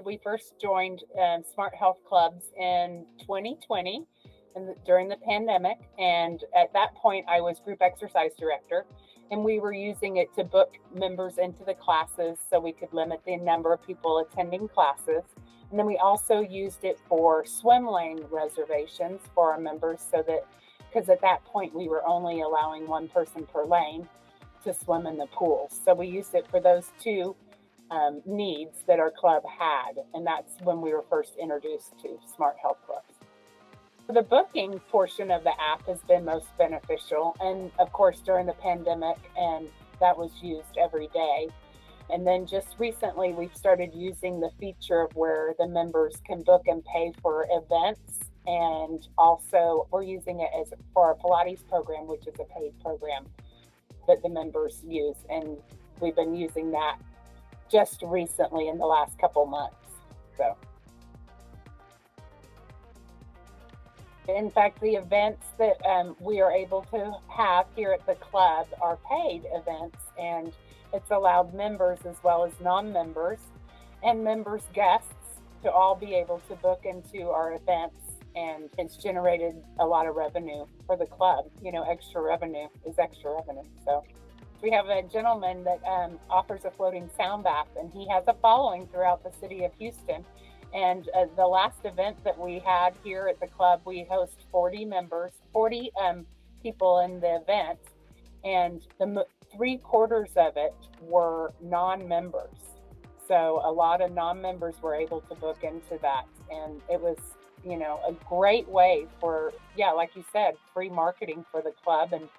we first joined Smart Health Clubs in 2020 during the pandemic. And at that point, I was group exercise director, and we were using it to book members into the classes so we could limit the number of people attending classes. And then we also used it for swim lane reservations for our members, so that, because at that point we were only allowing one person per lane to swim in the pool. So we used it for those two needs that our club had. And that's when we were first introduced to Smart Health Clubs. The booking portion of the app has been most beneficial. And of course, during the pandemic, and that was used every day. And then just recently, we've started using the feature of where the members can book and pay for events. And also we're using it as for our Pilates program, which is a paid program that the members use. And we've been using that just recently in the last couple months. So, in fact, the events that we are able to have here at the club are paid events, and it's allowed members as well as non-members and members' guests to all be able to book into our events, and it's generated a lot of revenue for the club. You know, extra revenue is extra revenue. So we have a gentleman that offers a floating sound bath, and he has a following throughout the city of Houston. And the last event that we had here at the club, we host 40 people in the event, and the 3/4 of it were non-members. So a lot of non-members were able to book into that, and it was, you know, a great way for, like you said, free marketing for the club, and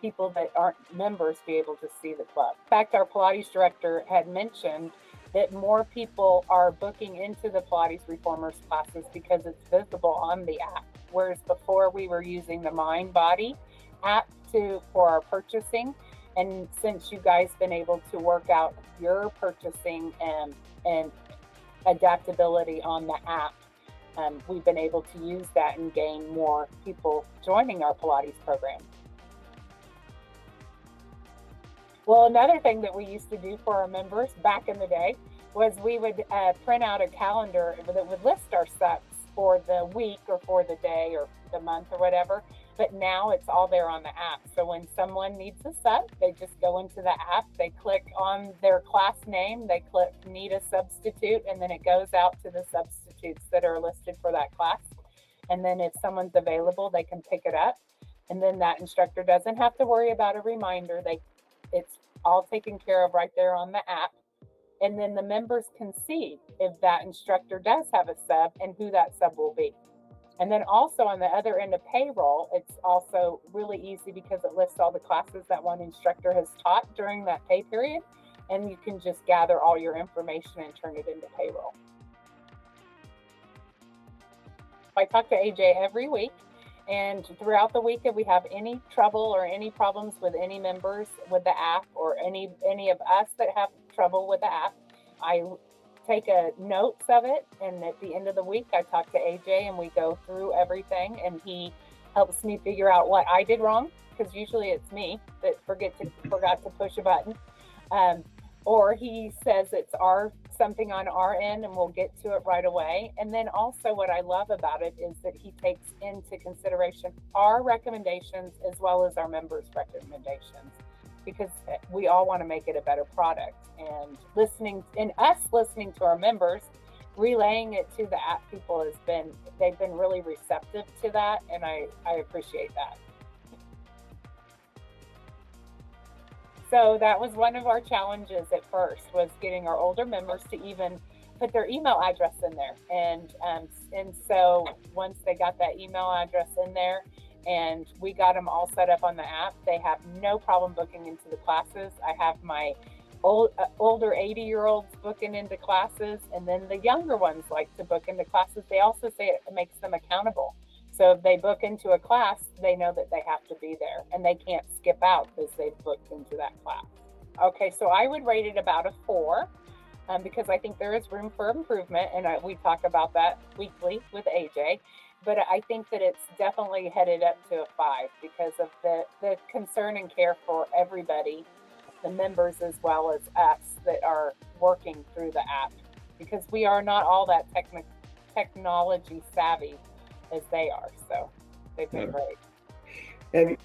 people that aren't members be able to see the club. In fact, our Pilates director had mentioned that more people are booking into the Pilates Reformers classes because it's visible on the app. Whereas before we were using the Mind Body app for our purchasing. And since you guys been able to work out your purchasing and adaptability on the app, we've been able to use that and gain more people joining our Pilates program. Well, another thing that we used to do for our members back in the day was we would print out a calendar that would list our subs for the week or for the day or the month or whatever. But now it's all there on the app. So when someone needs a sub, they just go into the app, they click on their class name, they click need a substitute, and then it goes out to the substitutes that are listed for that class. And then if someone's available, they can pick it up. And then that instructor doesn't have to worry about a reminder. It's all taken care of right there on the app. And then the members can see if that instructor does have a sub and who that sub will be. And then also on the other end of payroll, it's also really easy because it lists all the classes that one instructor has taught during that pay period. And you can just gather all your information and turn it into payroll. I talk to AJ every week. And throughout the week, if we have any trouble or any problems with any members with the app, or any of us that have trouble with the app, I take a notes of it. And at the end of the week, I talk to AJ and we go through everything, and he helps me figure out what I did wrong, because usually it's me that forgot to push a button. Or he says it's something on our end, and we'll get to it right away. And then also what I love about it is that he takes into consideration our recommendations as well as our members' recommendations, because we all want to make it a better product. And listening to our members, relaying it to the app people they've been really receptive to that, and I appreciate that. So that was one of our challenges at first, was getting our older members to even put their email address in there. And so once they got that email address in there and we got them all set up on the app, they have no problem booking into the classes. I have my older 80-year-olds booking into classes, and then the younger ones like to book into classes. They also say it makes them accountable. So if they book into a class, they know that they have to be there and they can't skip out because they've booked into that class. Okay, so I would rate it about a 4 because I think there is room for improvement, and we talk about that weekly with AJ. But I think that it's definitely headed up to a 5 because of the concern and care for everybody, the members as well as us that are working through the app. because we are not all that technology savvy as they are. So they've been great. And